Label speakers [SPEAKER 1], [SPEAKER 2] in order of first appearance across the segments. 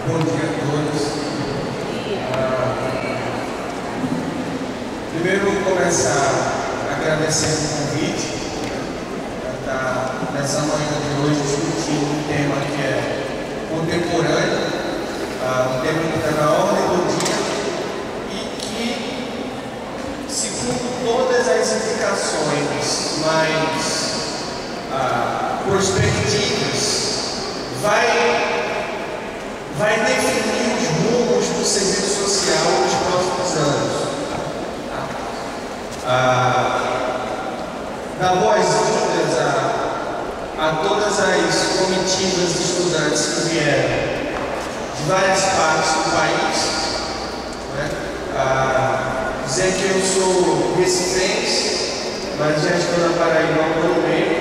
[SPEAKER 1] Bom dia a todos. Primeiro vou começar agradecendo o convite para estar nessa manhã de hoje discutindo um tema que é contemporâneo, um tema que está na ordem do dia e que, segundo todas as indicações mais prospectivas, vai definir os rumos do serviço social nos próximos anos. Dá boas-vindas a todas as comitivas de estudantes que vieram de várias partes do país, né? Dizer que eu sou recifense, mas já estou na Paraíba há um ano e meio,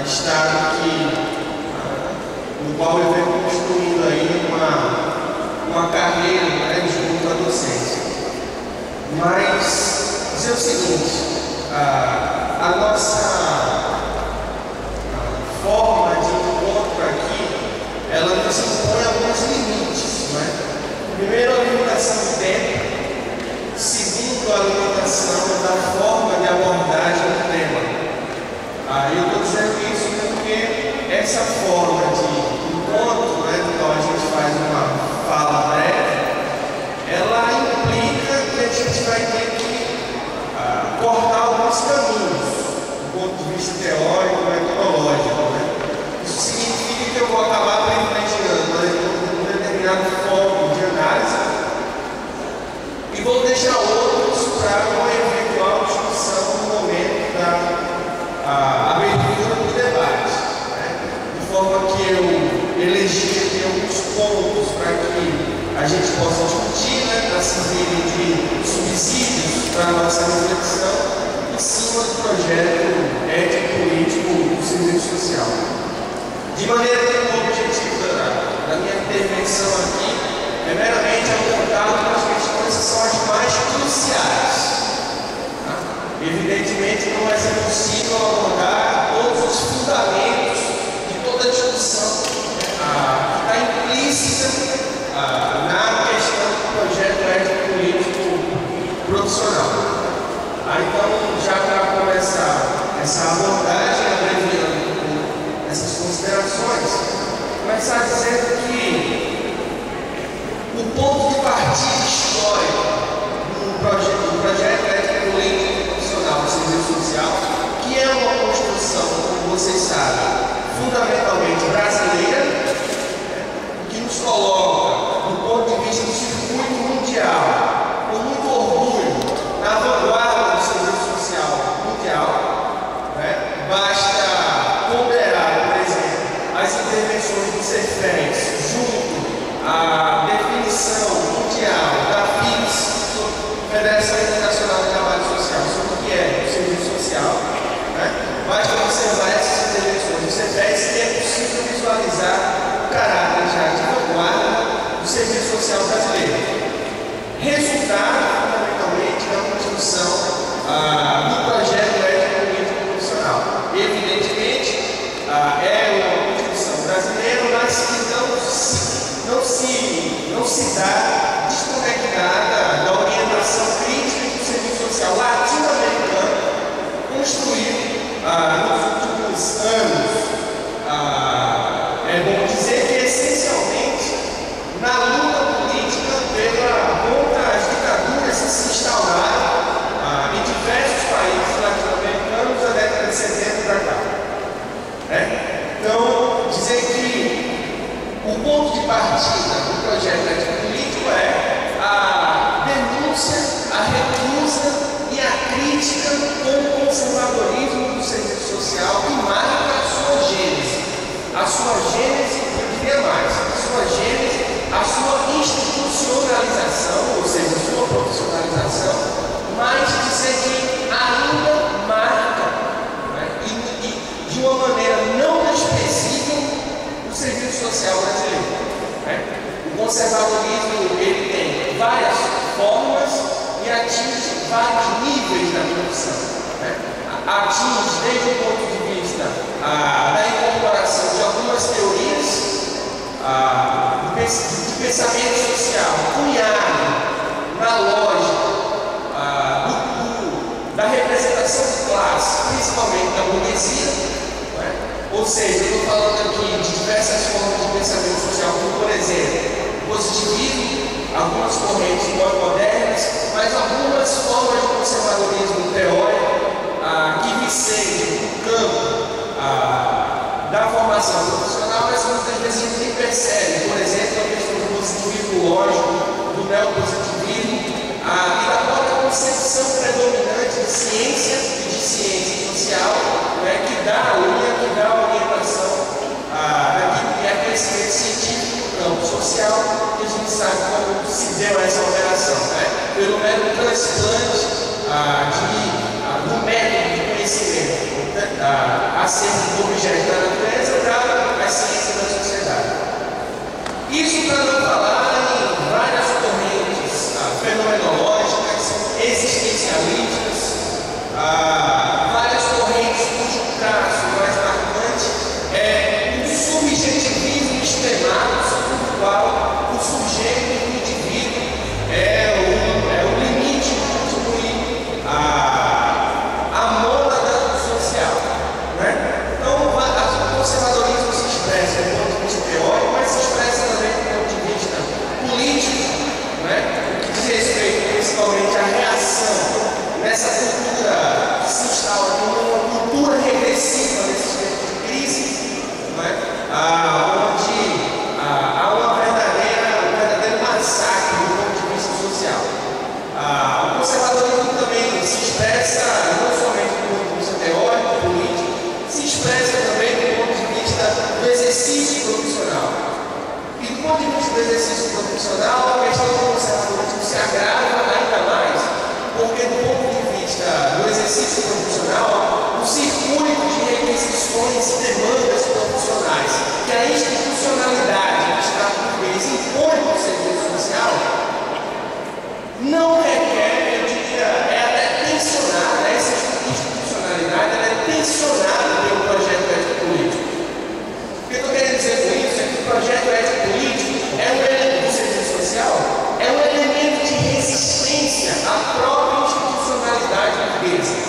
[SPEAKER 1] estado no qual eu venho construindo aí uma carreira, né, junto à docência. Mas dizer o seguinte, a nossa forma de encontro aqui, ela nos impõe alguns limites, né? Primeiro, a limitação do tempo. Segundo, a limitação da forma de abordagem do tema. Eu estou dizendo isso porque essa forma de encontro, né, do qual a gente faz uma fala breve, ela implica que a gente vai ter que cortar alguns caminhos do ponto de vista teórico e metodológico, né? Isso significa que eu vou acabar privilegiando um determinado foco de análise e vou deixar outros para uma eventual discussão no momento da abertura do debate, né? De forma que eu elegi aqui alguns pontos para que a gente possa discutir, né, para servirem de subsídios para a nossa reflexão em cima do projeto ético-político do serviço social. De maneira que o objetivo da minha intervenção aqui é meramente apontar algumas questões que são as mais cruciais. Evidentemente, não vai ser possível abordar todos os fundamentos de toda a discussão que está implícita na questão do projeto ético-político profissional. Então, já para começar essa abordagem, abreviando essas considerações, começar dizendo que o ponto de partida histórico do projeto ético-político do serviço social, que é uma construção, como vocês sabem, fundamentalmente brasileira, que nos coloca, do ponto de vista do circuito mundial, com muito orgulho, na vanguarda do serviço social mundial, né? Basta ponderar, por exemplo, as intervenções do CEFES junto à definição mundial da FIS, Federação Internacional de Trabalho Social, sobre o que é o serviço social, né? Basta observar essas intervenções do CEFES que é possível visualizar o caráter já de vanguarda do serviço social brasileiro. Resultado, fundamentalmente, da construção do projeto ético-político profissional. Evidentemente, é uma construção brasileira, mas que não se dá desconectada da orientação crítica do serviço social latino-americano construído nos últimos anos. É bom dizer que, essencialmente, na luta política contra as ditaduras que se instauraram em diversos países latino-americanos da década de 70 para cá. Então, dizer que o ponto de partida do projeto ético-político é a denúncia, a recusa e a crítica com o conservadorismo do serviço social que marca a sua gênese. A sua gênese, eu diria mais, a sua institucionalização, ou seja, a sua profissionalização, mas dizer que ainda marca, né, e de uma maneira não desprezível o serviço social brasileiro. Né? O conservadorismo ele tem várias formas e atinge vários níveis da profissão. Né? Atinge desde o ponto de vista da incorporação de algumas teorias do de pensamento social, cunhado na lógica da representação de classe, principalmente da burguesia, né? Ou seja, eu estou falando aqui de diversas formas de pensamento social, como por exemplo, positivismo, algumas correntes modernas, mas algumas formas de conservadorismo teórico que viceiam no campo da formação profissional, mas muitas vezes a gente nem percebe. Por exemplo, a questão do positivismo lógico, do neopositivismo e da própria concepção predominante de ciência e de ciência social, né, que dá a linha, que dá a orientação daquilo que é conhecimento científico no campo social, que a gente sabe como se deu essa operação, né? Pelo mero transplante do método de conhecimento acerca do objeto da natureza para as ciências da sociedade. Isso para não falar em várias correntes fenomenológicas, existencialistas, várias correntes cujo traço mais marcante é o subjetivismo extremado, segundo o qual o sujeito do indivíduo é o limite de constituir a mônada social, né? Então, o conservadorismo se expressa do ponto de vista teórico, mas se expressa também do ponto de vista político, né? Que diz respeito principalmente à reação nessa cultura que se instala como uma cultura regressiva nesses tempos de crise, né? Onde há um verdadeiro massacre do ponto de vista social. O conservadorismo também se expressa não somente do ponto de vista teórico, político, se expressa também do ponto de vista do exercício profissional. E do ponto de vista do exercício profissional, a questão do conservadorismo se agrava ainda mais, porque do ponto de vista do exercício profissional, o circuito de requisições e demandas profissionais que a institucionalidade que está por vez impõe no serviço social não requer, eu diria, é até tensionada, essa institucionalidade ela é tensionada pelo projeto ético-político. O que eu estou querendo dizer com isso é que o projeto ético-político é um elemento do serviço social, é um elemento de resistência à própria institucionalidade burguesa.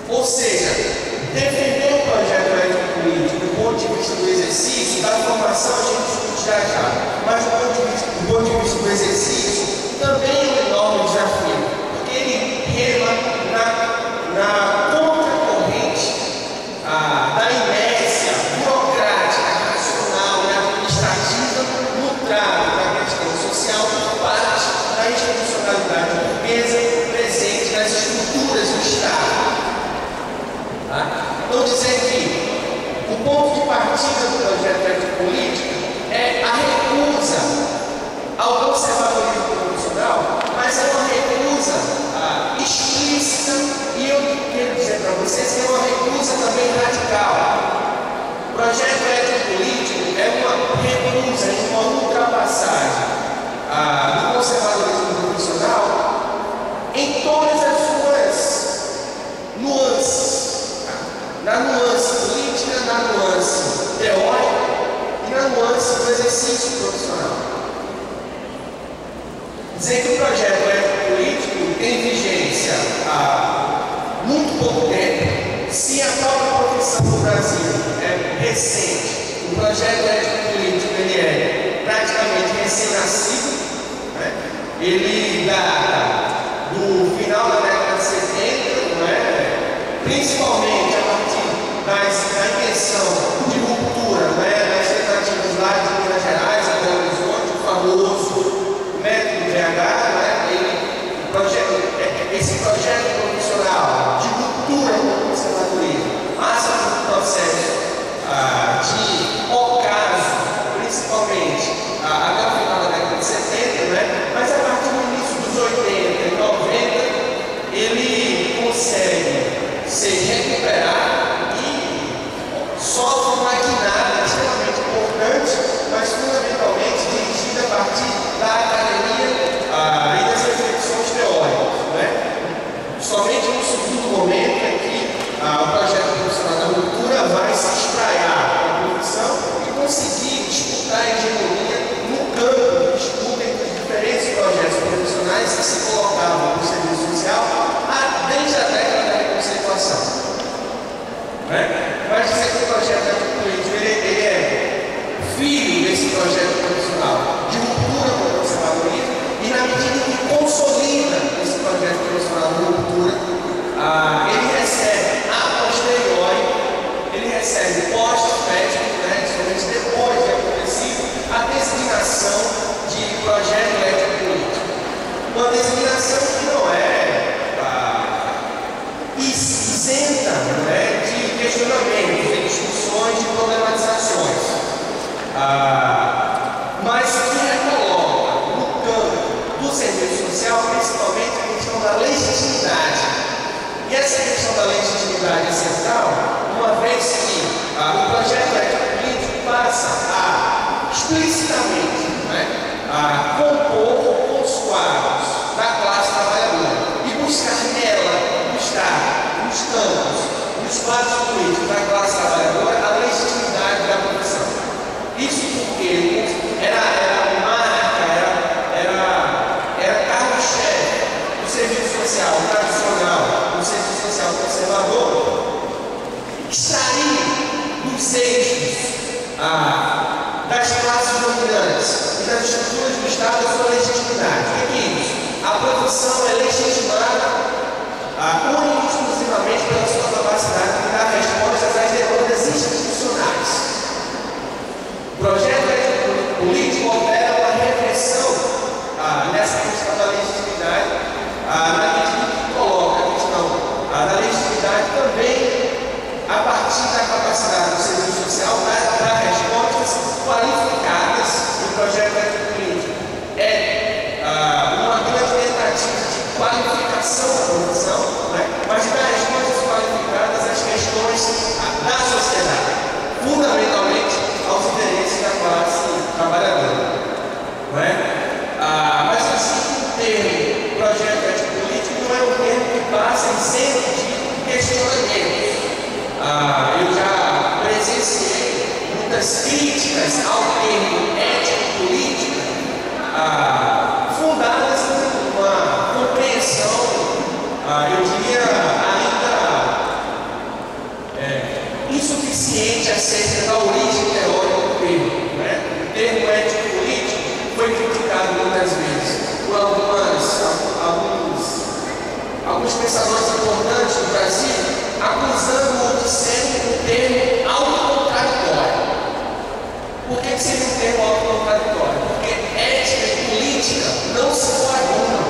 [SPEAKER 1] Ou seja, defender o projeto ético-político do ponto de vista do exercício, da formação, a gente discute já, mas do ponto de vista do exercício, também é um enorme desafio, porque ele rema na contracorrente da inércia burocrática, racional e administrativa no trato da questão social por parte da institucionalidade burguesa presente nas estruturas do Estado. Então, dizer que o ponto de partida do projeto ético-político é a recusa ao conservadorismo profissional, mas é uma recusa explícita, e eu quero dizer para vocês que é uma recusa também radical. O projeto ético-político é uma recusa, uma ultrapassagem do conservadorismo profissional em todas as suas nuances. Na nuance política, na nuance teórica e na nuance do exercício profissional. Dizer que o projeto ético-político tem vigência há muito pouco tempo, se a própria profissão do Brasil é recente, o projeto ético-político ele é praticamente recém-nascido, né? Ele data do final da década de 70, não é? Principalmente a partir da intenção de ruptura, né, das tentativas lá de Minas Gerais, em Belo Horizonte, o famoso método BH, né, esse projeto profissional de ruptura com o conservadorismo passa por um processo de ocaso, principalmente até o final da década de 70, né, mas a partir do início dos 80 e 90, ele consegue se recuperar e sofre uma mas que recoloca no campo do serviço social, principalmente a questão da legitimidade. E essa questão da legitimidade é central, uma vez que o projeto ético-político passa a explicitamente, a compor com os quadros da classe trabalhadora e buscar nela, nos campos, nos quadros políticos da classe trabalhadora, a legitimidade da profissão. Isso porque era marca, era carro-chefe do serviço social tradicional, do serviço social conservador, extrair dos eixos das classes dominantes e das estruturas do Estado a sua legitimidade. O que é isso? A profissão é legitimada única e exclusivamente pela sua capacidade de dar respostas às demandas institucionais. O projeto político opera uma repressão nessa questão da legitimidade, na medida que coloca a questão da legitimidade também a partir da capacidade do serviço social para dar respostas qualificadas. O projeto político é uma grande tentativa de qualificação da profissão, mas de dar respostas qualificadas às questões da sociedade, fundamentalmente aos interesses da classe trabalhadora. Mas assim, o termo projeto ético-político não é um termo que passa isento de questionamentos. Eu já presenciei muitas críticas ao termo ético-política, fundadas em uma compreensão, eu diria, ainda insuficiente acerca da origem teórica do termo. O termo ético-político foi criticado muitas vezes por alguns pensadores importantes do Brasil, acusando-o de ser um termo autocontraditório. Por que seria um termo autocontraditório? Porque ética e política não se coadunam.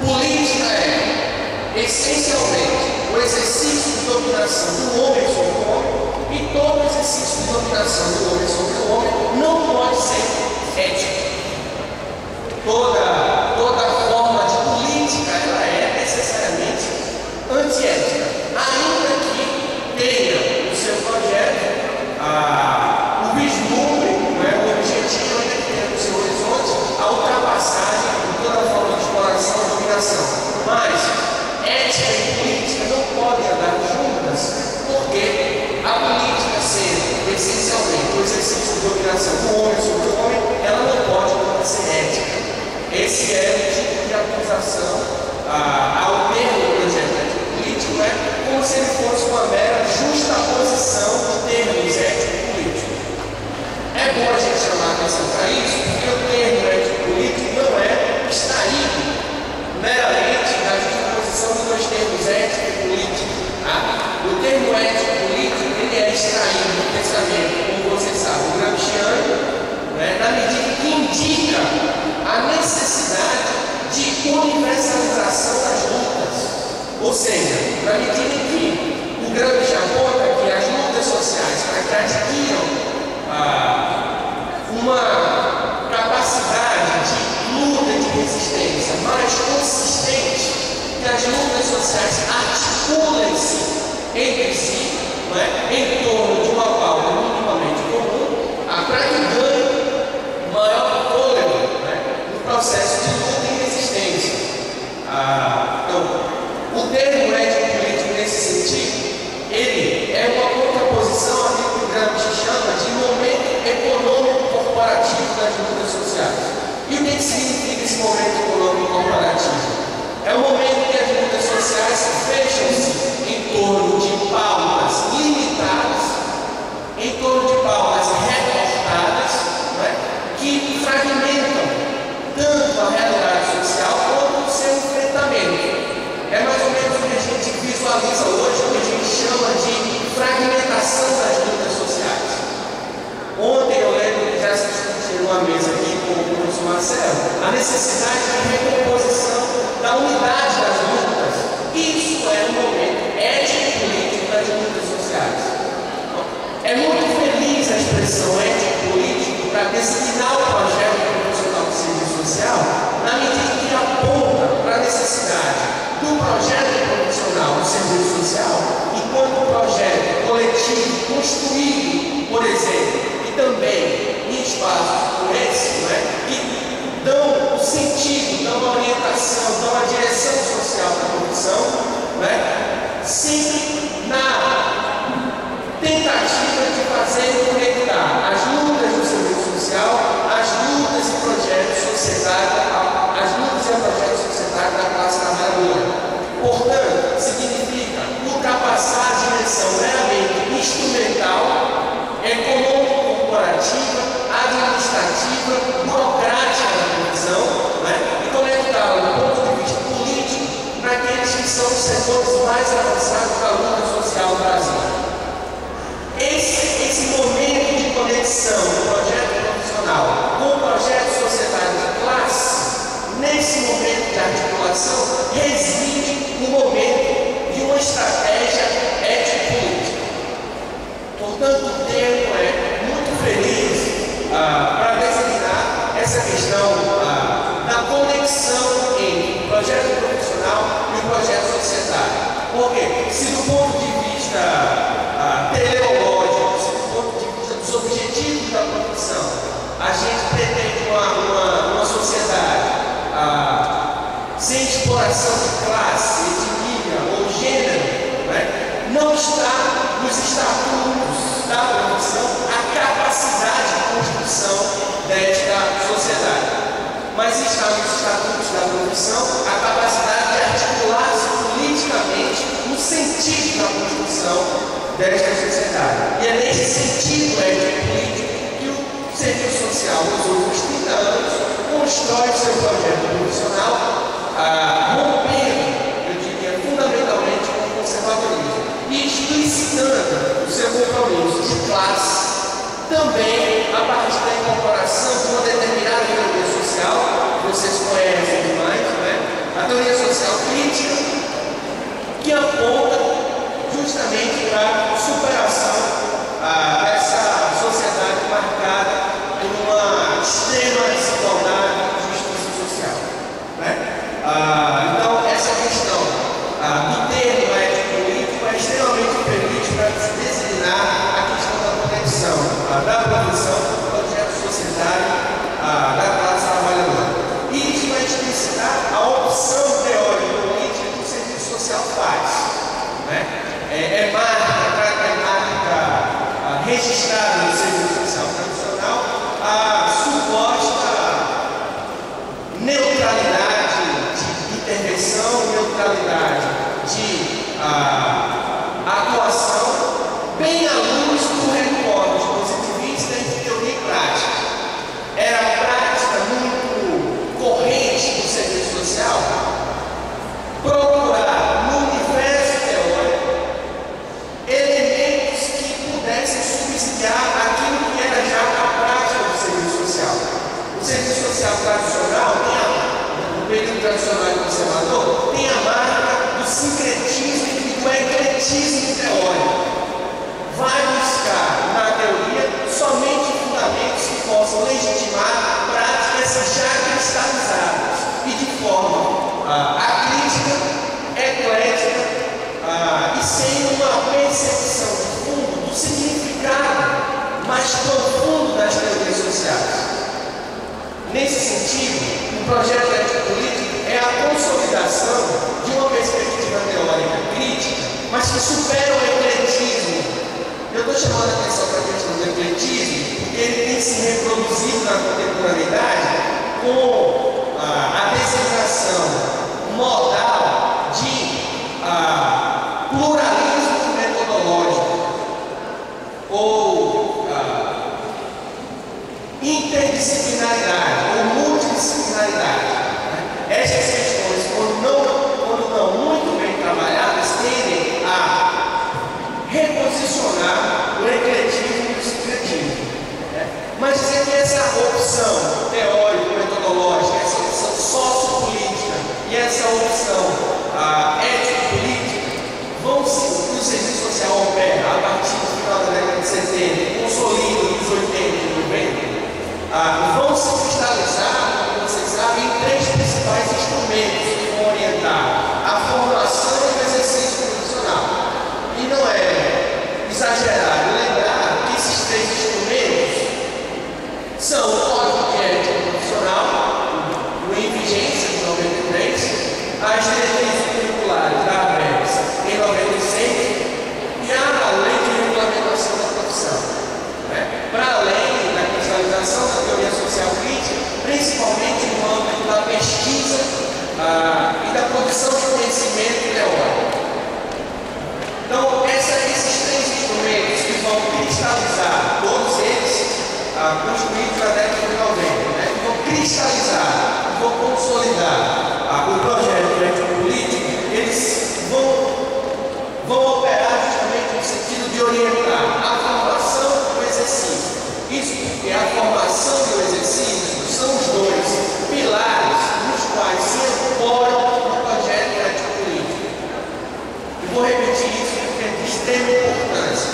[SPEAKER 1] Política é, essencialmente, o exercício de dominação do homem sobre o homem, e todo exercício de dominação do homem sobre o homem não pode ser ético. Toda forma de política ela é necessariamente antiética, ainda que tenha no seu projeto o vislumbre, o objetivo, ainda que tenha no seu horizonte a ultrapassagem de toda forma de exploração e dominação. Mas ética e política não podem andar juntas, porque a política ser essencialmente o exercício de dominação do homem sobre o homem, ela não pode ser ética. Esse é o tipo de acusação ao termo do projeto ético-político, como se ele fosse uma mera justaposição de termos ético-políticos. É bom a gente chamar a atenção para isso, porque o termo ético-político não é extraído meramente da justaposição de dois termos ético e político. O termo ético-político ele é extraído do pensamento, como vocês sabem, gramsciano, na medida que indica a necessidade de universalização das lutas. Ou seja, na medida em que o Gramsci aponta que as lutas sociais, para que adquiram uma capacidade de luta e de resistência mais consistente, que as lutas sociais articulem-se entre si, em torno de uma pauta minimamente comum, para que ganhe maior fôlego no processo de luta e resistência. Então, o termo ético-político nesse sentido, ele é uma contraposição ao que o Gramsci chama de momento econômico corporativo das lutas sociais. E o que significa esse momento econômico corporativo? É o momento que as lutas sociais fecham-se em torno de pautas limitadas, em torno de pautas recortadas, que fragmentam tanto a realidade social quanto o seu enfrentamento. É mais ou menos o que a gente visualiza hoje, o que a gente chama de fragmentação das lutas sociais. Ontem eu lembro que já se discutiu numa mesa aqui com o professor Marcelo a necessidade de recomposição da unidade das lutas. Isso é um momento ético-político das lutas sociais. É muito feliz a expressão ético-política designar o projeto profissional de serviço social na medida que aponta para a necessidade do projeto profissional do serviço social enquanto projeto coletivo construído, por exemplo, e também em espaços como esse, que dão o sentido, dão a orientação, dão a direção social da profissão, sempre na tentativa de fazer conectar as lutas do serviço social, as lutas e projetos societários, as lutas e projetos societários da classe trabalhadora. Portanto, significa ultrapassar a dimensão meramente instrumental, econômico-corporativa, administrativa, burocrática da profissão, e conectá-la do ponto de vista político naqueles que são os setores mais avançados da luta social no Brasil. Esse momento de conexão do projeto profissional com o projeto societário de classe, nesse momento de articulação, reside no momento de uma estratégia ético-política. Portanto, o termo é muito feliz para designar essa questão da conexão entre o projeto profissional e o projeto societário. Porque, se do ponto de vista teleológico, se do ponto de vista dos objetivos da profissão, a gente pretende uma sociedade sem exploração de classe, etnia ou gênero, não está nos estatutos da profissão a capacidade de construção desta sociedade, mas está nos estatutos da profissão a capacidade de articular-se politicamente no sentido da construção desta sociedade. E é nesse sentido ético-político que o serviço social, nos últimos 30 anos, constrói seu projeto profissional, rompendo, eu diria, fundamentalmente com o conservadorismo e explicitando o seu compromisso de classe também a partir da incorporação de uma determinada teoria social, que vocês conhecem demais, a teoria social crítica, que aponta justamente para a superação dessa sociedade marcada por uma extrema desigualdade e justiça social. Então, essa questão do termo ético-político é extremamente feliz para designar a questão da conexão da profissão do projeto societário da classe trabalhadora. E isso vai explicitar a opção teórico-política que o serviço social faz. É marca registrada no serviço social tradicional a suposta neutralidade de intervenção, neutralidade de atuação, bem à luz do recorte positivista entre teoria e prática. Era a prática muito corrente do serviço social procurar no universo teórico elementos que pudessem subsidiar aquilo que era já a prática do serviço social. O serviço social tradicional, no período tradicional e conservador, tem a marca do sincretismo e do ecletismo teórico. Vai buscar na teoria somente fundamentos que possam legitimar práticas já cristalizadas e de forma acrítica, eclética e sem uma percepção de fundo do significado mais profundo das teorias sociais. Nesse sentido, o projeto ético-político é a consolidação de uma perspectiva teórica crítica, mas que supera o ecletismo. Eu estou chamando a atenção para a questão do ecletismo, porque ele tem se reproduzido na contemporaneidade com a designação modal de pluralismo metodológico ou interdisciplinaridade ou multidisciplinaridade. Essas questões, quando não muito bem trabalhadas, tendem a reposicionar o ecletismo e o sincretismo. Mas dizer que essa opção teórico-metodológica, essa opção sociopolítica e essa opção ético-política vão se, que o serviço social opera a partir do final da década de 70, consolida nos 80 e 90, vão se cristalizar, como vocês sabem, em três principais instrumentos que vão orientar a formação e o exercício profissional. E não é exagerado lembrar que esses três instrumentos são o Código de Ética Profissional, o em vigência de 93, as diretrizes curriculares da ABEPS em 96 e a Lei de Regulamentação da Profissão. Para além da cristalização da teoria social crítica, principalmente no âmbito da pesquisa e da produção de conhecimento teórico. Então, esses três instrumentos que vão cristalizar, todos eles construídos na década de 90, que vão cristalizar, vão consolidar o projeto de ética política, eles vão operar justamente no sentido de orientar a formação e o exercício. Isso porque a formação e o exercício são os dois pilares nos quais se apoiam o projeto de ética política. E vou repetir isso porque é de extrema importância.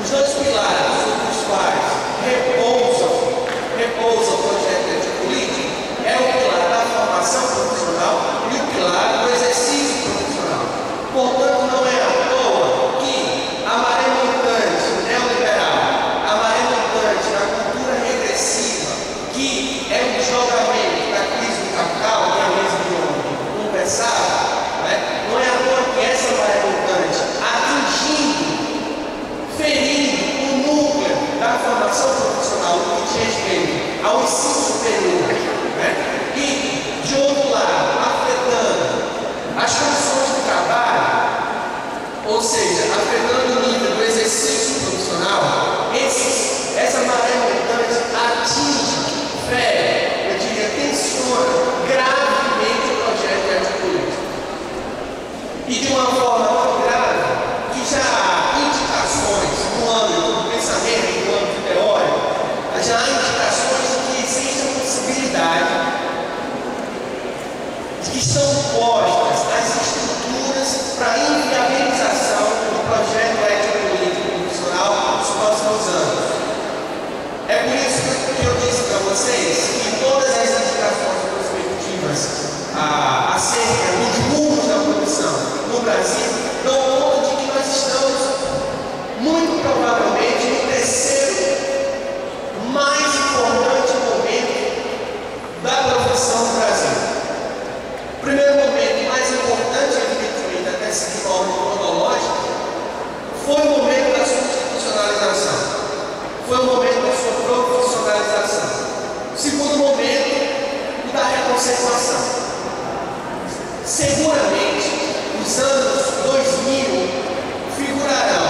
[SPEAKER 1] Os dois pilares sobre os quais repousa o projeto de ética política é o pilar da formação profissional e o pilar do exercício profissional. Portanto, não é à toa que a maré montante neoliberal, a maré montante da cultura regressiva, que é um desdobramento da crise do capital, que a mesa de ontem conversava, não é à toa que essa maré montante atingindo, ferindo o núcleo da formação profissional no que diz respeito ao ensino superior, e, de outro lado, afetando as condições de trabalho, ou seja, afetando o nível do exercício profissional, essa maré montante atinge, fere, eu diria, tensiona gravemente o projeto de ética política. E de uma forma tão grave que já há indicações no âmbito do pensamento, no âmbito teórico, já há indicações de que existe a possibilidade de que estão postas as estruturas para a inviabilização do projeto ético político profissional nos próximos anos. É por isso que eu disse para vocês que todas as indicações prospectivas acerca dos rumos da produção no Brasil dão conta de que nós estamos muito provavelmente no terceiro mais importante momento da profissão no Brasil. O primeiro momento mais importante, evidentemente, até seguir a ordem cronológica, foi o momento da sua institucionalização, foi o momento da sua profissionalização. O segundo momento, o da reconceituação. Seguramente, os anos 2000 figurarão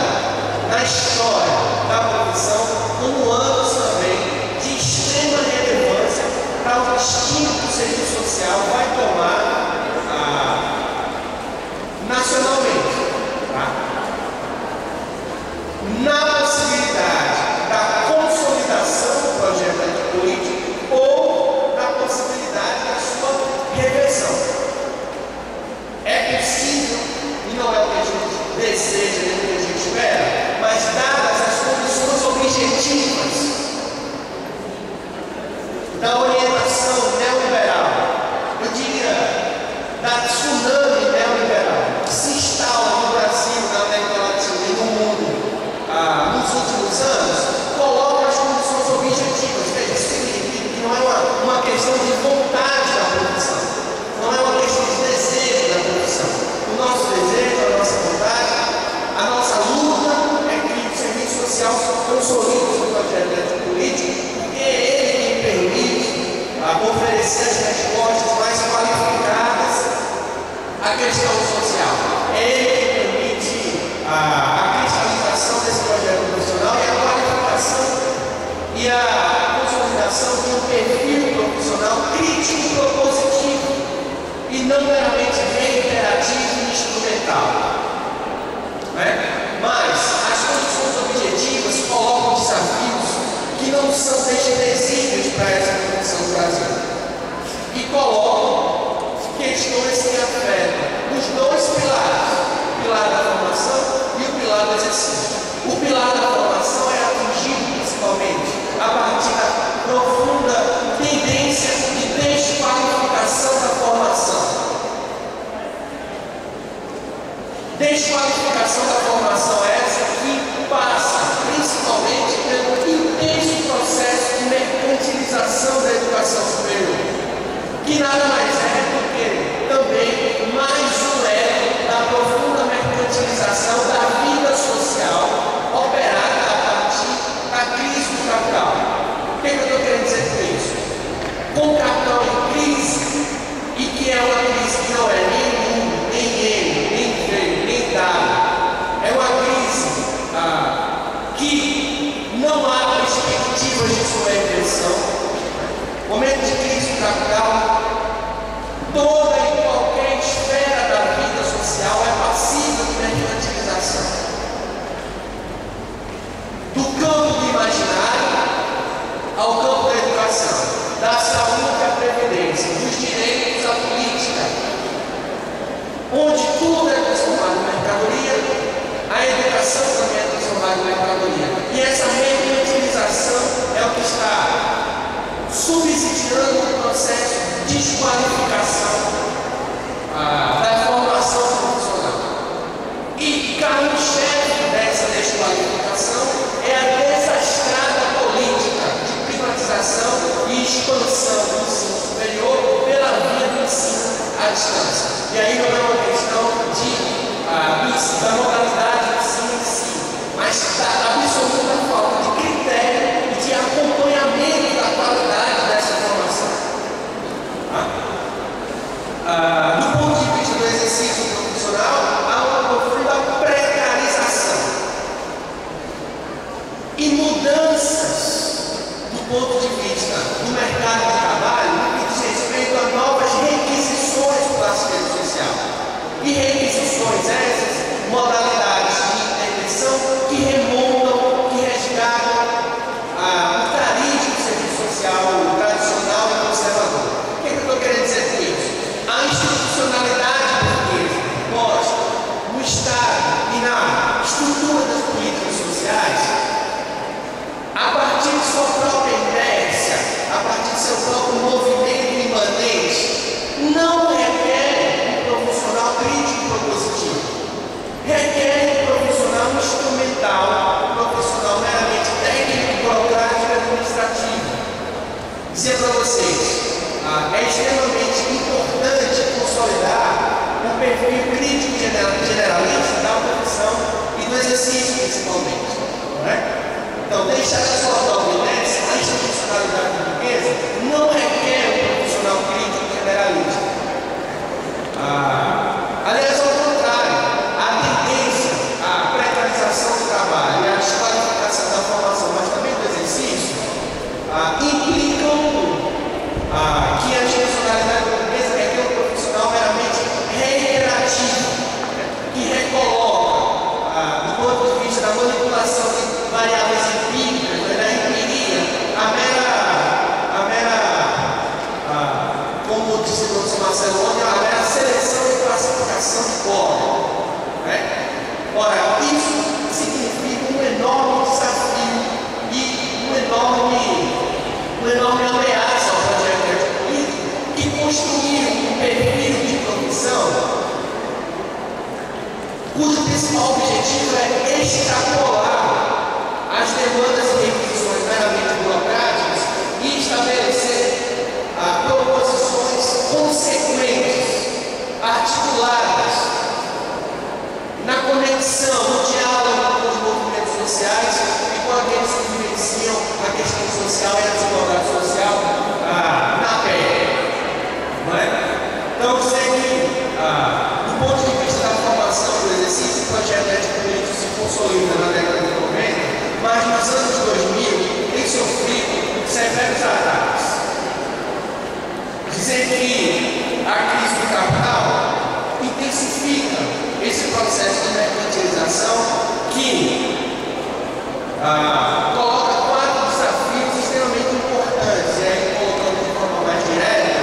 [SPEAKER 1] na história da profissão como anos também de extrema relevância para o destino que o serviço social vai tomar nacionalmente. Na possibilidade da consolidação do projeto de ética política ou na possibilidade da sua reversão. É possível, e não é o que a gente deseja nem o que a gente espera, mas dadas as condições objetivas da orientação neoliberal, eu diria, da tsunami neoliberal, que se instala no Brasil, na América Latina e no mundo nos últimos anos, coloca as condições objetivas. Veja, significa que não é uma questão de vontade da produção, não é uma questão de desejo da produção. O nosso desejo, a nossa vontade, a nossa luta é que o serviço social consolide o seu projeto de ética política, porque é ele quem permite oferecer as respostas mais qualificadas à questão social. É ele quem permite a cristalização desse projeto profissional e a qualificação e a consolidação de um perfil profissional crítico propositivo e não meramente reiterativo e instrumental. Mas as condições objetivas colocam desafios que não são desprezíveis para essa condição do Brasil e colocam questões que afetam os dois pilares, o pilar da formação e o pilar do exercício. O pilar da formação é atingido principalmente a partir da profunda eu estou querendo dizer com isso? Com o capital em crise, e que é uma crise que não é nem mundo, nem ele, nem veio, nem dado, é uma crise que não há perspectivas de sua invenção. Momento de crise do capital, toda e qualquer esfera da vida social é passiva de mercantilização. Do campo do imaginário ao campo da educação, da saúde à previdência, dos direitos à política, onde tudo é transformado em mercadoria, a educação também é transformada em mercadoria. E essa mercantilização é o que está subsidiando o processo de desqualificação da formação profissional. E carro-chefe dessa desqualificação é a desastrada política de privatização e expansão do ensino superior pela via do ensino à distância. E aí não é uma questão da modalidade do ensino em si, mas da absoluta falta de critério e de acompanhamento da qualidade dessa formação. Do ponto de vista do exercício profissional, há uma profunda precarização e mudanças do ponto de vista do mercado de trabalho no que diz respeito a novas requisições do assistente social. E requisições essas, modalidades de intervenção que remontam, que resgatam o cariz do serviço social tradicional e conservador. O que eu estou querendo dizer com isso? A institucionalidade portuguesa mostra no Estado e na estrutura das políticas sociais, a partir de sua própria inércia, a partir de seu próprio movimento imanente, não requer um profissional crítico e propositivo, requer um profissional instrumental, um profissional meramente técnico, burocrático e administrativo. Dizer para vocês, é extremamente importante consolidar o perfil crítico generalista da profissão e do exercício principalmente, não é? Então, deixar de sua própria inércia, a institucionalidade portuguesa não requer um profissional crítico generalista. Aliás, ao contrário, a tendência à precarização do trabalho e à desqualificação da formação, mas também do exercício, implicam que a institucionalidade portuguesa requer um profissional meramente reiterativo, que recoloca, do ponto de vista da manipulação de variáveis empíricas, da empiria, como disse o professor Marcelo ontem, a mera seleção e classificação de código. Ora, isso significa um enorme desafio e uma enorme ameaça ao projeto político e construir um perfil de profissão cujo principal objetivo é extrapolar as demandas e requisições meramente burocráticas e estabelecer proposições consequentes, articuladas, na conexão, no diálogo com os movimentos sociais e com aqueles que vivenciam a questão social e a desigualdade social na pele. Não é? Então, dizer que, do ponto de vista da formação e do exercício, o projeto ético-político se consolida na década de 90, mas nos anos 2000 tem sofrido severos ataques. Dizer que a crise do capital intensifica esse processo de mercantilização que coloca 4 desafios extremamente importantes, e aí colocando de forma mais direta,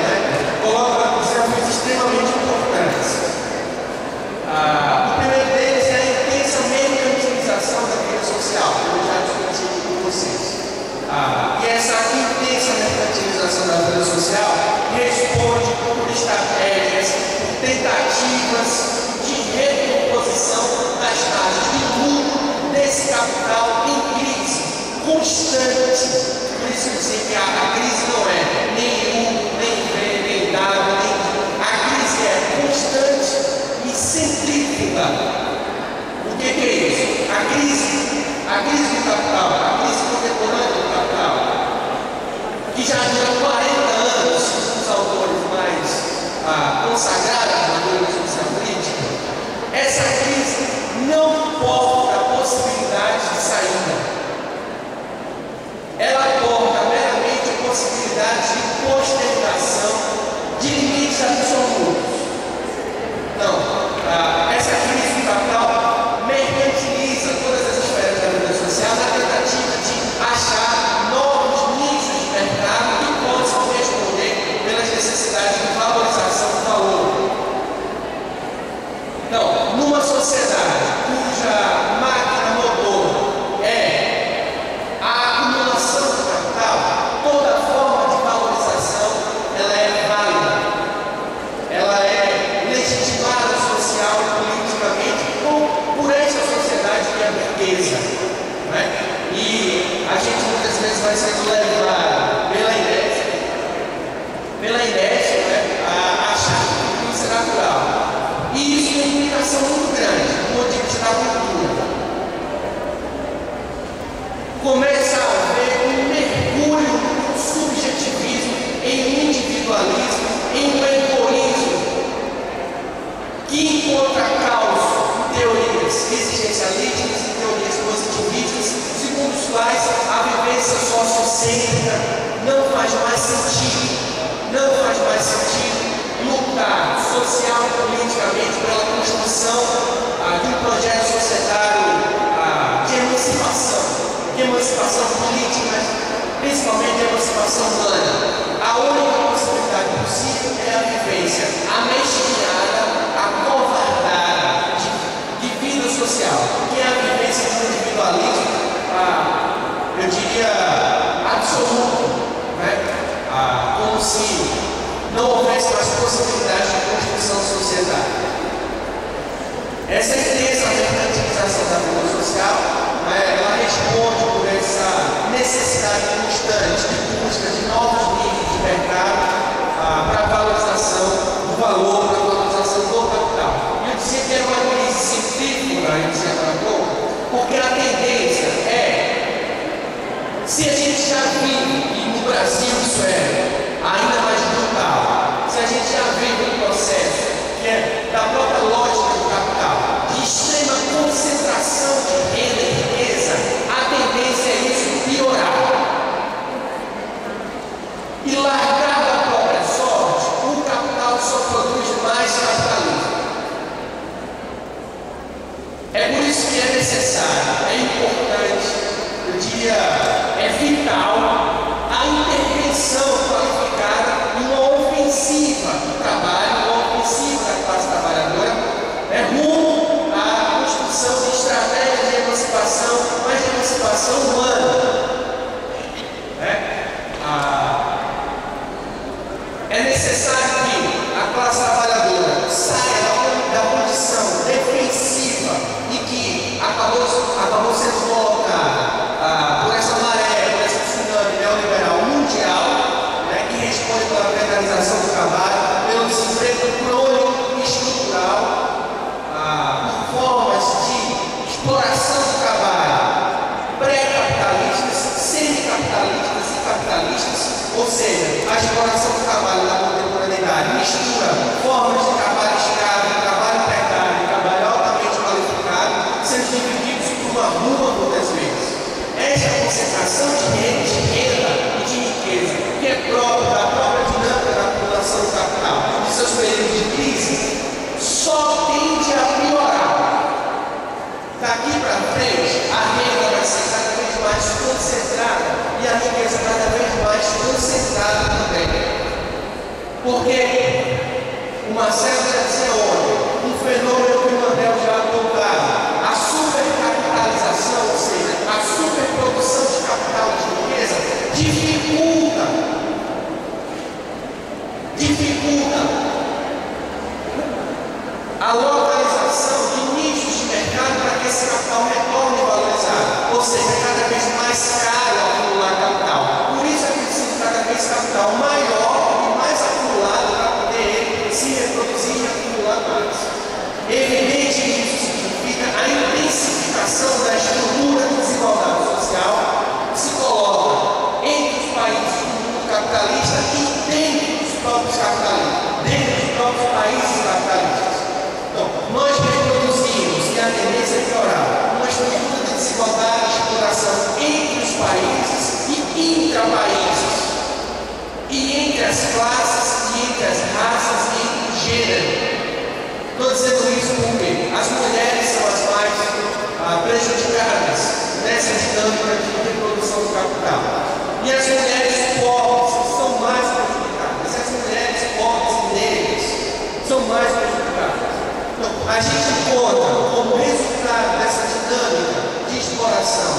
[SPEAKER 1] coloca desafios extremamente importantes. O primeiro deles é a intensa mercantilização da vida social, que eu já discuti com vocês. E essa intensa mercantilização da vida social responde por estratégias, por tentativas de recomposição das taxas de lucro desse capital em crise constante. Por isso dizer que a crise não é nem nem V, nem W, a crise é constante e centrífuga. O que é isso? A crise do capital, a crise contemporânea do capital, que já dura 40 anos, os autores mais consagrados na teoria social crítica, essa crise não porta a possibilidade de saída. Ela porta meramente a possibilidade de postergação de limites absolutos. Não, essa crise do capital mercantiliza todas as esferas da vida social na tentativa de achar novos nichos de mercado que possam responder pelas necessidades de valorização do valor. Então, numa sociedade cuja máquina motor é a acumulação do capital, toda forma de valorização ela é válida, ela é legitimada social e politicamente por essa sociedade que é a riqueza, né? E a gente muitas vezes vai sendo levado pela inércia, né, a achar que isso é natural. E isso tem uma implicação muito grande no motivo da cultura. Começa a haver um mergulho no subjetivismo, em individualismo, em um egoísmo que encontra causa em teorias existencialistas e teorias positivistas, segundo os quais a vivência sociocêntrica não faz mais sentido. Não faz mais sentido lutar social e politicamente pela construção de um projeto societário de emancipação política, principalmente de emancipação humana. A única possibilidade possível é a vivência amesquinhada, acovardada de vida social, que é a vivência de um individualismo, eu diria, absoluto, né? Como se não houvesse mais possibilidade de construção de sociedade. Essa intensa mercantilização da vida social, né, ela responde por essa necessidade constante de busca de novos níveis de mercado para a valorização do valor, para a valorização do capital. E eu dizia que era uma crise científica, eu dizia agora há pouco, porque a tendência se a gente já vive, e no Brasil isso é ainda mais brutal, se a gente já vive um processo que é da própria lógica do capital, de extrema concentração de renda e riqueza, a tendência é isso piorar. E largado a própria sorte, o capital só produz mais capitalismo. É por isso que é necessário, é importante, eu diria, é vital a intervenção qualificada e uma ofensiva do trabalho, uma ofensiva da classe trabalhadora, rumo à construção de estratégias de emancipação, mas de emancipação humana. É necessário que a classe trabalhadora saia da condição defensiva e que acabou sendo colocada por essa maré, por esse tsunami neoliberal mundial, né, que responde pela precarização do trabalho, pelo desemprego crônico e estrutural, por formas de exploração do trabalho pré-capitalistas, semicapitalistas e capitalistas, ou seja, a exploração do trabalho na contemporaneidade mistura formas de trabalho escravo, trabalho precário, trabalho altamente qualificado, sendo divididos por uma rua muitas vezes. Essa concentração de renda e de riqueza, que é própria da própria dinâmica da acumulação do capital, de seus períodos de crise, só tende a piorar. Daqui para frente, a renda vai ser cada vez mais concentrada e a riqueza cada vez mais concentrada também. Porque o Marcelo já dizia ontem, um fenômeno que o Mandel já apontava, a supercapitalização, ou seja, a superprodução de capital e de riqueza, dificulta a localização de nichos de mercado para que esse capital retorne valorizado, ou seja, cada vez mais caro acumular capital. Por isso é preciso cada vez capital maior e mais acumulado para poder se reproduzir e acumular. intra-países, e entre as classes, e entre as raças, e entre o gênero. Estou dizendo isso porque as mulheres são as mais prejudicadas nessa dinâmica de reprodução do capital. E as mulheres pobres são mais prejudicadas. As mulheres pobres e negras são mais prejudicadas. Então, a gente encontra como resultado dessa dinâmica de exploração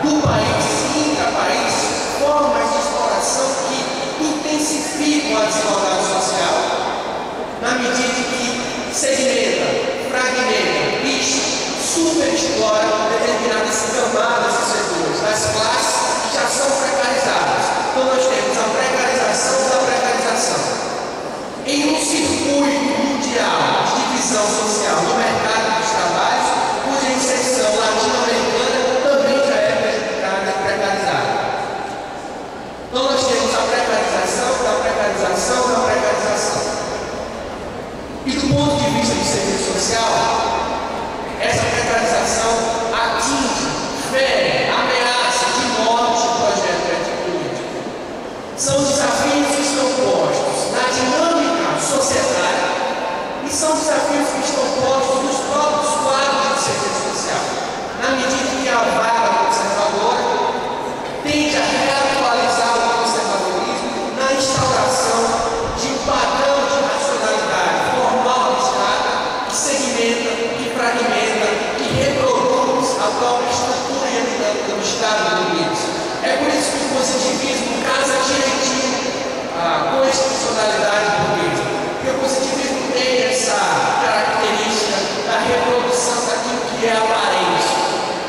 [SPEAKER 1] do país e intra-país formas de exploração que intensificam a desigualdade social, na medida que segmenta, fragmenta, superexplora determinadas camadas de setores, das classes que já são precarizadas. Então nós temos a precarização da precarização. Em um circuito mundial de divisão social no mercado dos trabalhos, cuja inserção latino-americana também já é prejudicada e precarizada. Então nós temos a precarização da precarização da precarização. E do ponto de vista do serviço social, essa precarização atinge, fere, ameaça de morte o projeto ético-político. São desafios que estão postos na dinâmica societária e são desafios que estão postos nos próprios quadros de serviço social, na medida que a vaga conservadora tende a reatualizar o conservadorismo na instauração de um padrão de racionalidade formal do Estado que segmenta, que fragmenta, que reproduz a própria estrutura e a dinâmica do Estado do Unidos. É por isso que o positivismo casa direitinho com a institucionalidade burguesa. Porque o positivismo tem essa característica da reprodução daquilo que é aparente.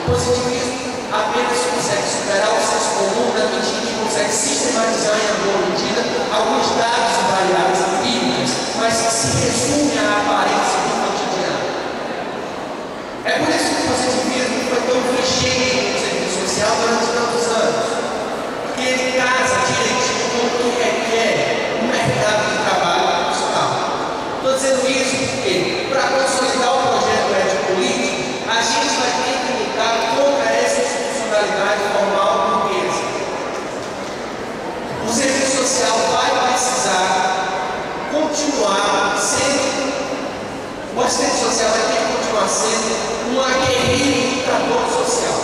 [SPEAKER 1] O positivismo apenas consegue superar o senso comum na medida que consegue sistematizar em boa medida alguns dados e variáveis empíricas, mas que se resume à aparência do cotidiano. É por isso que o positivismo foi tão vigente no serviço social durante tantos anos, porque ele casa direitinho com o que requer o mercado de trabalho profissional. Estou dizendo isso porque, para consolidar o projeto ético-político, a gente vai ter que lutar contra essa institucionalidade formal burguesa. O serviço social vai precisar continuar sendo, o assistente social vai ter que continuar sendo um aguerrido lutador social.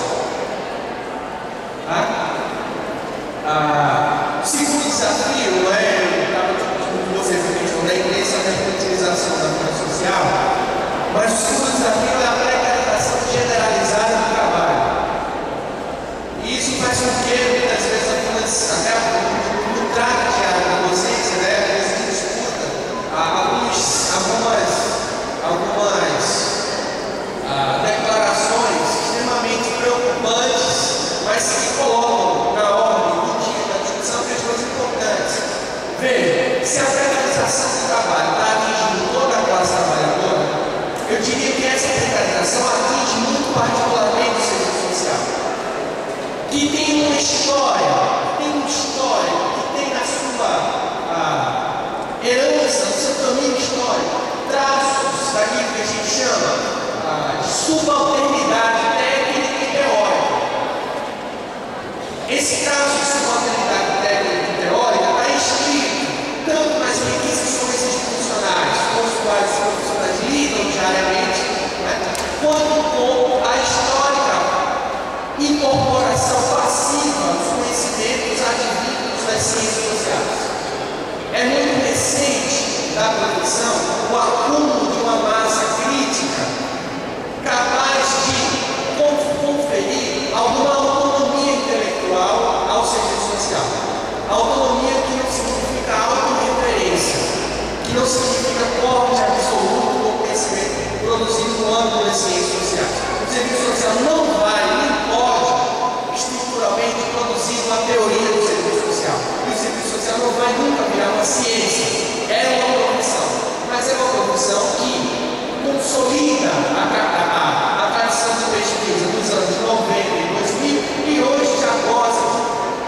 [SPEAKER 1] O segundo desafio eu estava discutindo com vocês a questão da igreja da mercantilização da vida social, mas o segundo desafio é a precarização generalizada do trabalho. E isso faz com que, muitas vezes, até no trato diário da docência, né, a gente discuta algumas declarações extremamente preocupantes, mas que colocam na ordem do dia da discussão questões importantes. Veja, se a precarização do trabalho está atingindo toda a classe trabalhadora, eu diria que essa precarização atinge muito particularmente o serviço social, que tem uma história, que tem na sua herança, no seu caminho histórico, traços daquilo que a gente chama de subalternidade técnica e teórica. Esse traço de subalternidade técnica e teórica está inscrito tanto nas requisições institucionais com os quais os profissionais lidam diariamente, né, quanto com a histórica incorporação passiva dos conhecimentos advindos das ciências sociais. É muito recente da produção o acúmulo de uma massa crítica capaz de conferir alguma autonomia intelectual ao serviço social. Autonomia que não significa autorreferência, que não significa corte absoluto do conhecimento produzido no âmbito das ciências sociais. O serviço social não vai, nem pode, estruturalmente, produzir uma teoria do serviço social. E o serviço social não vai nunca virar uma ciência. É uma profissão, mas é uma profissão que consolida a tradição de pesquisa dos anos 90 e 2000 e hoje já goza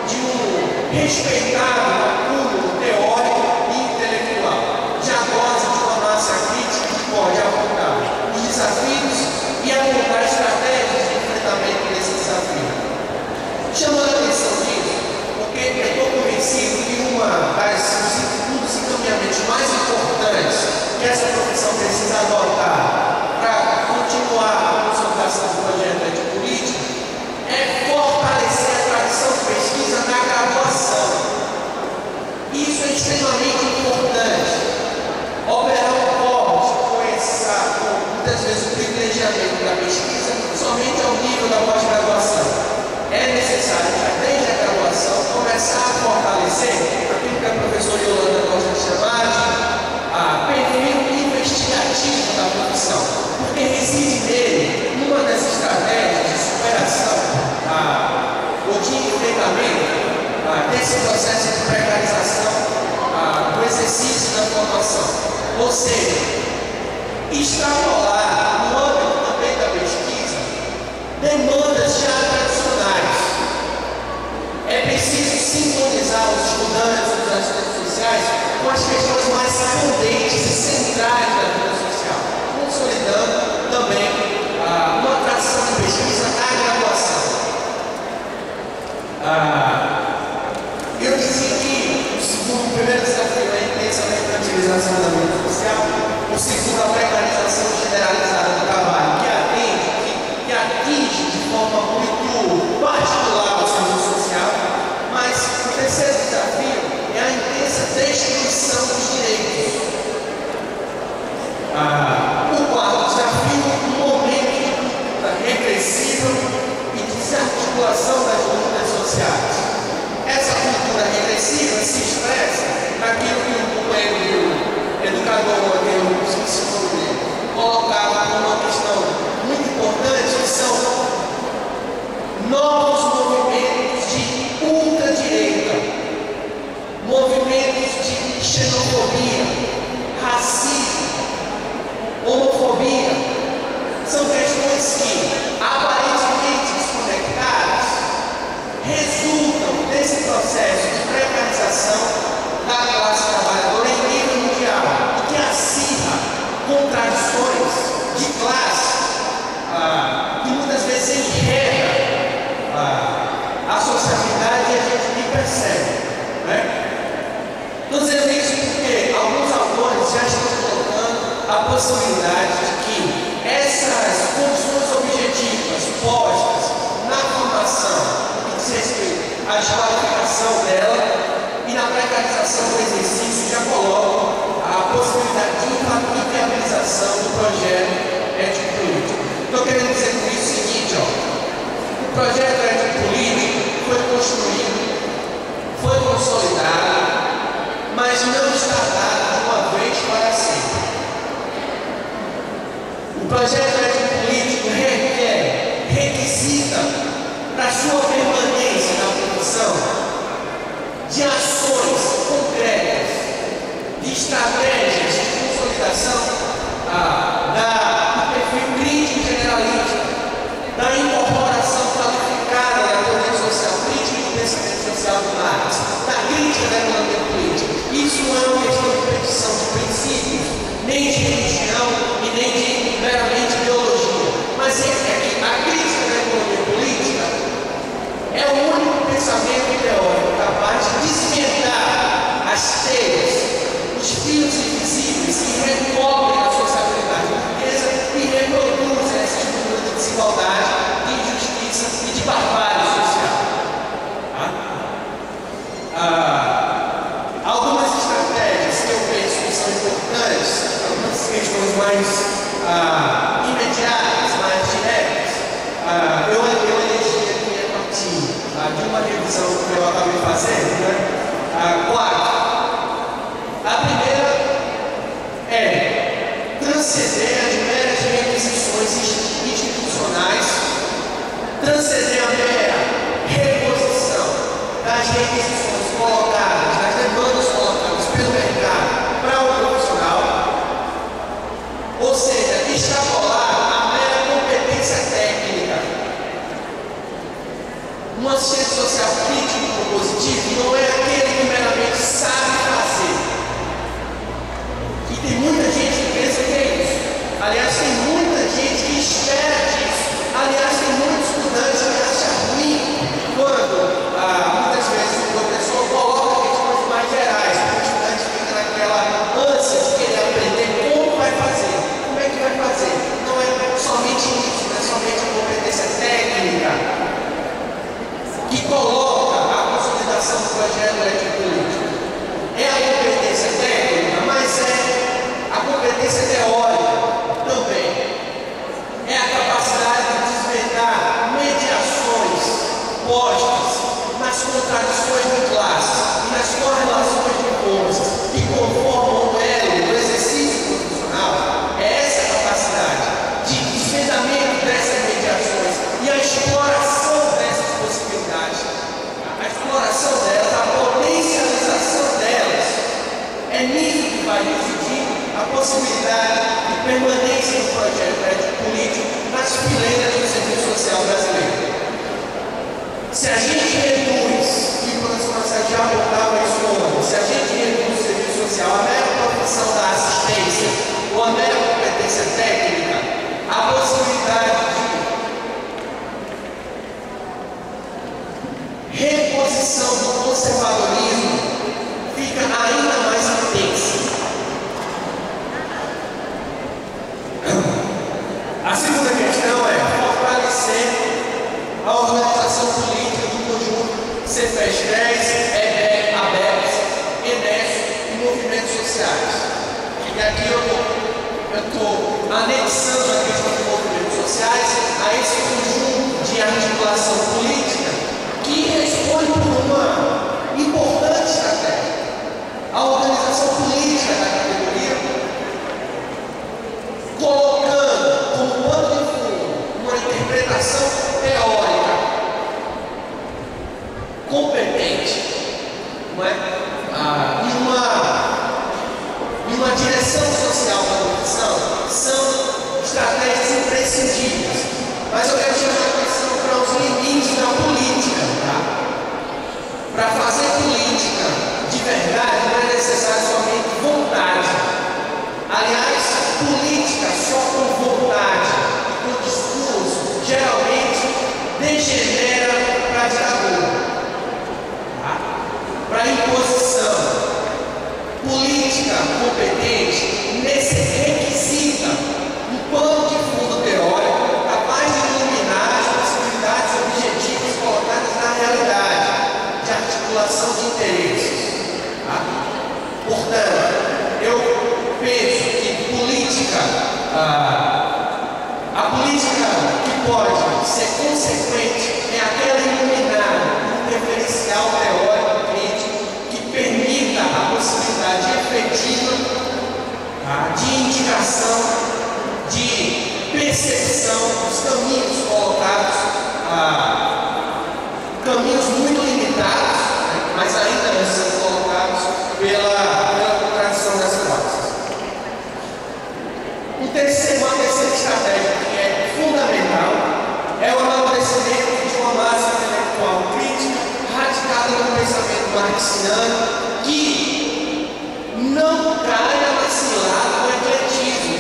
[SPEAKER 1] de um respeitado acúmulo teórico e intelectual. Já goza de uma massa crítica que pode apontar os desafios e apontar estratégias de enfrentamento desse desafio. Chamando a atenção esse processo de precarização do exercício da formação. Ou seja, extrapolar no âmbito também da pesquisa demandas já tradicionais. É preciso sintonizar os estudantes das assistentes sociais com as questões mais candentes e centrais da vida social, consolidando também uma atração de pesquisa na graduação. Eu disse que o primeiro desafio é a intensa mercantilização da vida social, o segundo, a precarização generalizada do trabalho, que atinge de forma muito particular o serviço social, mas o terceiro desafio é a intensa destruição dos direitos. O quarto desafio, um momento de luta regressiva e desarticulação das lutas sociais. Essa cultura regressiva se expressa naquilo que o educador, que eu esqueci o nome dele, colocava como uma questão muito importante, que são novos movimentos de ultradireita, movimentos de xenofobia, racismo, homofobia. São questões que, aparentemente desconectadas, resultam desse processo de precarização da classe trabalhadora em nível mundial e que acirra contradições de classe que muitas vezes enreda a sociabilidade e a gente nem percebe, né? Estou dizendo isso porque alguns autores já estão colocando a possibilidade de que essas condições objetivas postas na formação, no que diz respeito à desqualificação dela e na precarização do exercício, já colocam a possibilidade de inviabilização do projeto ético-político. Estou querendo dizer com isso o seguinte, o projeto ético-político foi construído, foi consolidado, mas não está dado de uma vez para sempre. O projeto ético-político requisita para sua permanência na produção de ações concretas, de estratégias de consolidação do perfil crítico generalista, da incorporação qualificada da teoria social crítica e do pensamento social do Marx, da crítica da economia política. Isso não é uma questão de petição de princípios, nem de religião e nem de meramente ideologia, mas é que a crítica da economia política é o único pensamento teórico capaz de desvendar as teias, os fios invisíveis que recobrem a sociabilidade portuguesa e reproduzem essa estrutura de desigualdade, de injustiça e de barbárie social. Algumas estratégias que eu penso que são importantes, algumas questões mais imediatas, mais diretas, eu elegi aqui a partir de uma revisão que eu acabei fazendo, né? Quatro. A primeira é transcender as meras requisições institucionais, transcender a mera reposição das requisições colocadas, das demandas colocadas pelo mercado para o profissional, ou seja, extrapolar a mera competência técnica. Um assistente social crítico e propositivo não é aquele que meramente sabe fazer. E tem muita gente que pensa que é isso. Aliás, tem muita gente que espera disso. Aliás, tem muitos estudantes que acham ruim quando muitas vezes o professor coloca questões mais gerais. O estudante fica naquela ânsia de querer aprender como vai fazer. Como é que vai fazer? Não é somente isso, não é somente a competência técnica que coloca a consolidação do projeto ético-político. É a competência técnica, mas é a competência teórica também. É a capacidade de desvendar mediações postas nas contradições de classe e nas correlações de forças que conformam o elo do exercício profissional. É essa capacidade de desvendamento dessas mediações e a exploração dessas possibilidades, a exploração delas, a oposição do conservadorismo fica ainda mais intensa. A segunda questão é fortalecer a organização política do conjunto CEPES 10, EBEC, ABEPS, ENESO e movimentos sociais. E aqui eu estou anexando a questão de movimentos sociais a esse conjunto de articulação política que responde por uma importante estratégia. A organização política da categoria, colocando como pano de fundo uma interpretação teórica competente, não é? E uma direção social da corrupção, são estratégias imprescindíveis. Mas eu quero chamar a atenção para os limites da política. Tá? Para fazer política de verdade não é necessário somente vontade. Aliás, política só com vontade e com discurso geralmente degenera para a ditadura, tá? Para a imposição. Política competente requisita um pano de fundo teórico capaz de iluminar as possibilidades objetivas colocadas na realidade de articulação de interesses. Tá? Portanto, eu penso que a política que pode ser consequente é aquela iluminada por um referencial teórico crítico que permita a possibilidade efetiva, tá, de indicação, de percepção dos caminhos colocados, caminhos muito limitados, né, mas ainda não sendo colocados pela contradição das classes. Uma terceira estratégia que é fundamental é o amadurecimento de uma massa intelectual crítica radicada no pensamento marxiano que não caia na cilada do ecletismo.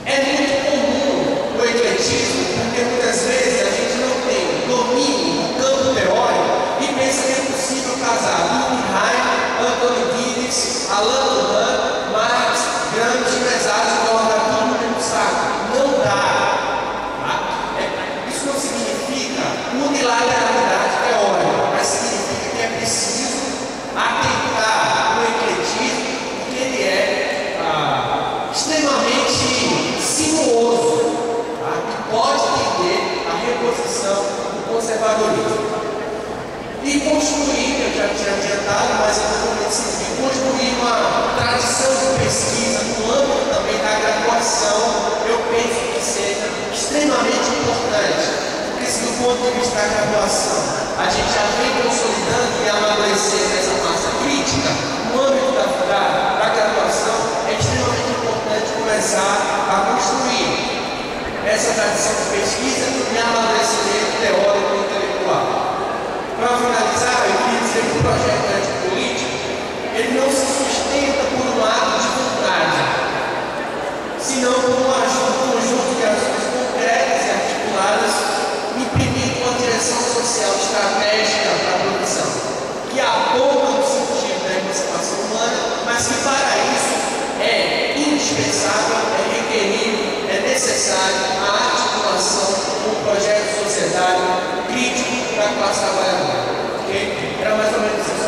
[SPEAKER 1] É muito comum o ecletismo porque muitas vezes a gente não tem domínio no campo teórico e pensa que é possível casar Durkheim, Anthony Giddens, Alain Delon, Marx, grandes empresários e colocar tudo no mesmo saco. Não dá. Tá? Isso não significa unilateralidade teórica, mas significa que é preciso atentar no ecletismo, porque ele é extremamente sinuoso, tá? E pode entender a reposição do conservadorismo. E construir, eu já tinha adiantado, mas eu vou conseguir construir uma tradição de pesquisa no âmbito também da graduação, eu penso que seja extremamente importante, porque se do ponto de vista da graduação a gente já vem consolidando e amadurecendo essa massa crítica, no âmbito da graduação é extremamente importante começar a construir essa tradição de pesquisa e amadurecimento teórico e intelectual. Para finalizar, eu queria dizer que o projeto ético-político ele não se sustenta por um ato de vontade, senão por um conjunto de ações concretas e articuladas, imprimindo uma direção social estratégica para a produção, que aponta no sentido da emancipação humana, mas que para isso é indispensável, é requerido, é necessário a articulação com o projeto de sociedade crítico da classe trabalhadora. Okay? Era mais ou menos isso.